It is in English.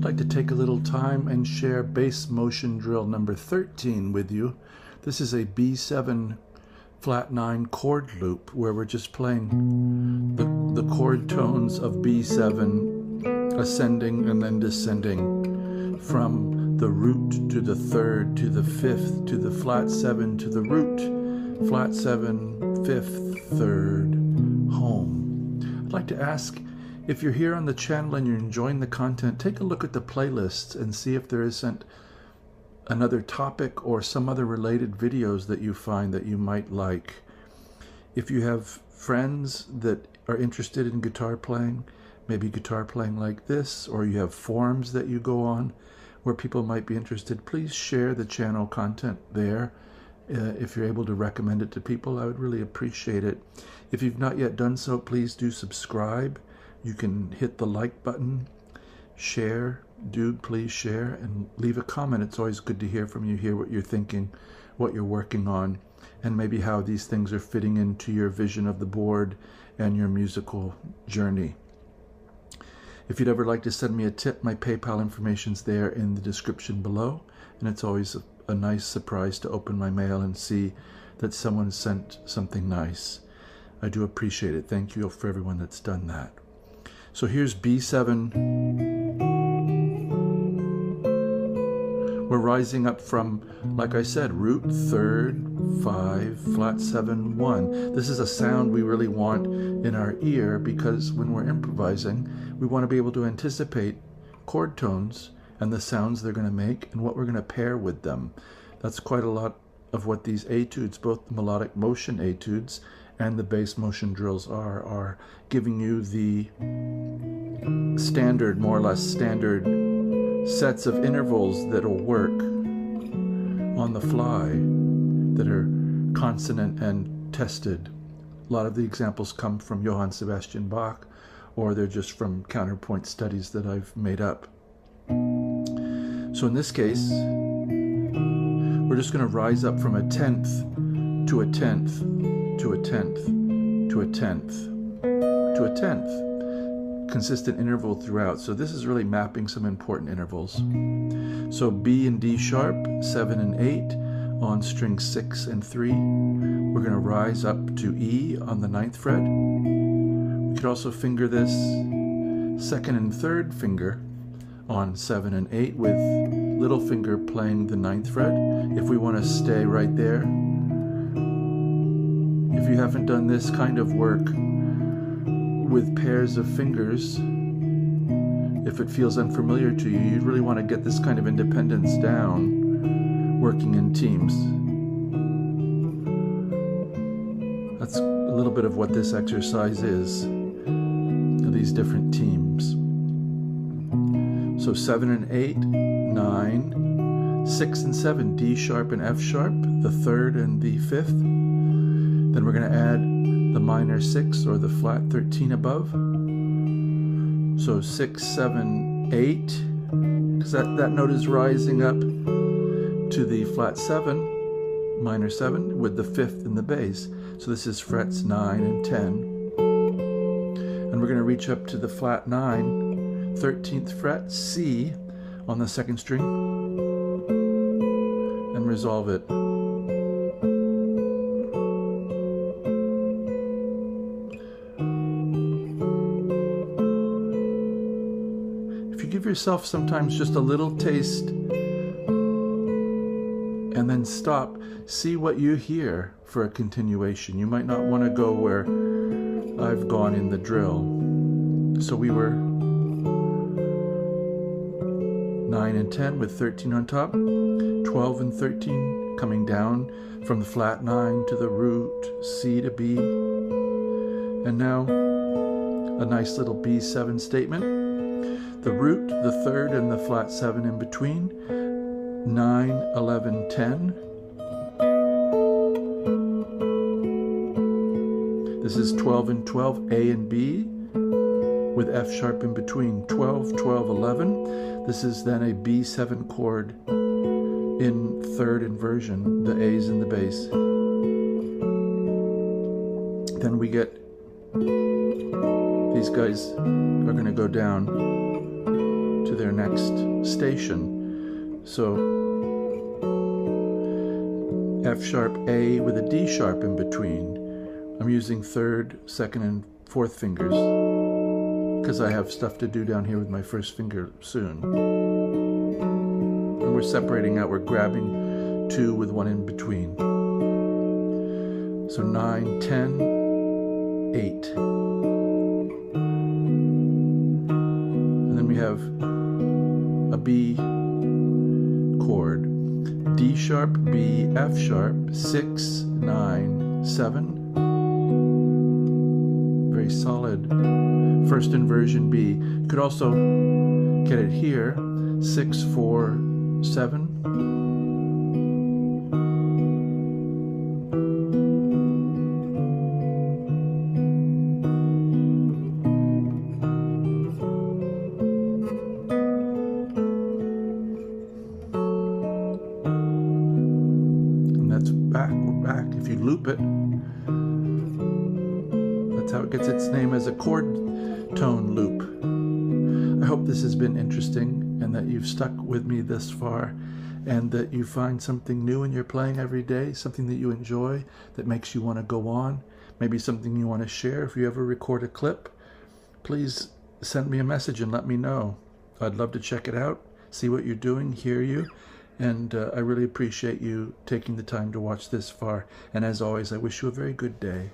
I'd like to take a little time and share bass motion drill number 13 with you. This is a B7 flat 9 chord loop where we're just playing the chord tones of B7 ascending and then descending from the root to the third to the fifth to the flat 7 to the root, flat 7, fifth, third, home. I'd like to ask, if you're here on the channel and you're enjoying the content, take a look at the playlists and see if there isn't another topic or some other related videos that you find that you might like. If you have friends that are interested in guitar playing, maybe guitar playing like this, or you have forums that you go on where people might be interested, please share the channel content there. If you're able to recommend it to people, I would really appreciate it. If you've not yet done so, please do subscribe. You can hit the like button, share, please share, and leave a comment. It's always good to hear from you, hear what you're thinking, what you're working on, and maybe how these things are fitting into your vision of the board and your musical journey. If you'd ever like to send me a tip, my PayPal information's there in the description below, and it's always a nice surprise to open my mail and see that someone sent something nice. I do appreciate it. Thank you for everyone that's done that. So here's B7. We're rising up from, like I said, root, third, 5, flat 7, 1. This is a sound we really want in our ear because when we're improvising, we want to be able to anticipate chord tones and the sounds they're going to make and what we're going to pair with them. That's quite a lot of what these etudes, both the melodic motion etudes and the bass motion drills are giving you the standard, more or less standard sets of intervals that'll work on the fly that are consonant and tested. A lot of the examples come from Johann Sebastian Bach, or they're just from counterpoint studies that I've made up. So in this case, we're just going to rise up from a tenth to a tenth to a tenth to a tenth to a tenth. Consistent interval throughout. So this is really mapping some important intervals. So B and D sharp, 7 and 8 on string 6 and 3. We're going to rise up to E on the 9th fret. We could also finger this second and third finger on 7 and 8 with little finger playing the 9th fret if we want to stay right there. If you haven't done this kind of work with pairs of fingers, if it feels unfamiliar to you, you really want to get this kind of independence down working in teams. That's a little bit of what this exercise is, these different teams. So 7 and 8, 9, 6 and 7, D sharp and F sharp, the 3rd and the 5th. Then we're going to add the minor 6 or the flat 13 above. So 6, 7, 8, because that note is rising up to the flat 7, minor 7, with the 5th in the bass. So this is frets 9 and 10. And we're going to reach up to the flat 9, 13th fret, C, on the 2nd string, and resolve it. Give yourself sometimes just a little taste and then stop. See what you hear for a continuation. You might not want to go where I've gone in the drill. So we were 9 and 10 with 13 on top, 12 and 13 coming down from the flat 9 to the root, C to B, and now a nice little B7 statement. The root, the 3rd, and the flat 7 in between, 9, 11, 10. This is 12 and 12, A and B, with F sharp in between, 12, 12, 11. This is then a B7 chord in 3rd inversion, the A's in the bass. Then we get, these guys are going to go down. to their next station. So F sharp A with a D sharp in between. I'm using 3rd, 2nd, and 4th fingers because I have stuff to do down here with my 1st finger soon. And we're separating out, we're grabbing 2 with 1 in between. So 9, 10, 8. And then we have a B chord. D sharp, B, F sharp, 6, 9, 7. Very solid 1st inversion B. You could also get it here, 6, 4, 7. Back. If you loop it, that's how it gets its name as a chord tone loop. I hope this has been interesting and that you've stuck with me this far and that you find something new in your playing every day, something that you enjoy, that makes you want to go on, maybe something you want to share. If you ever record a clip, please send me a message and let me know. I'd love to check it out, see what you're doing, hear you. And I really appreciate you taking the time to watch this far. And as always, I wish you a very good day.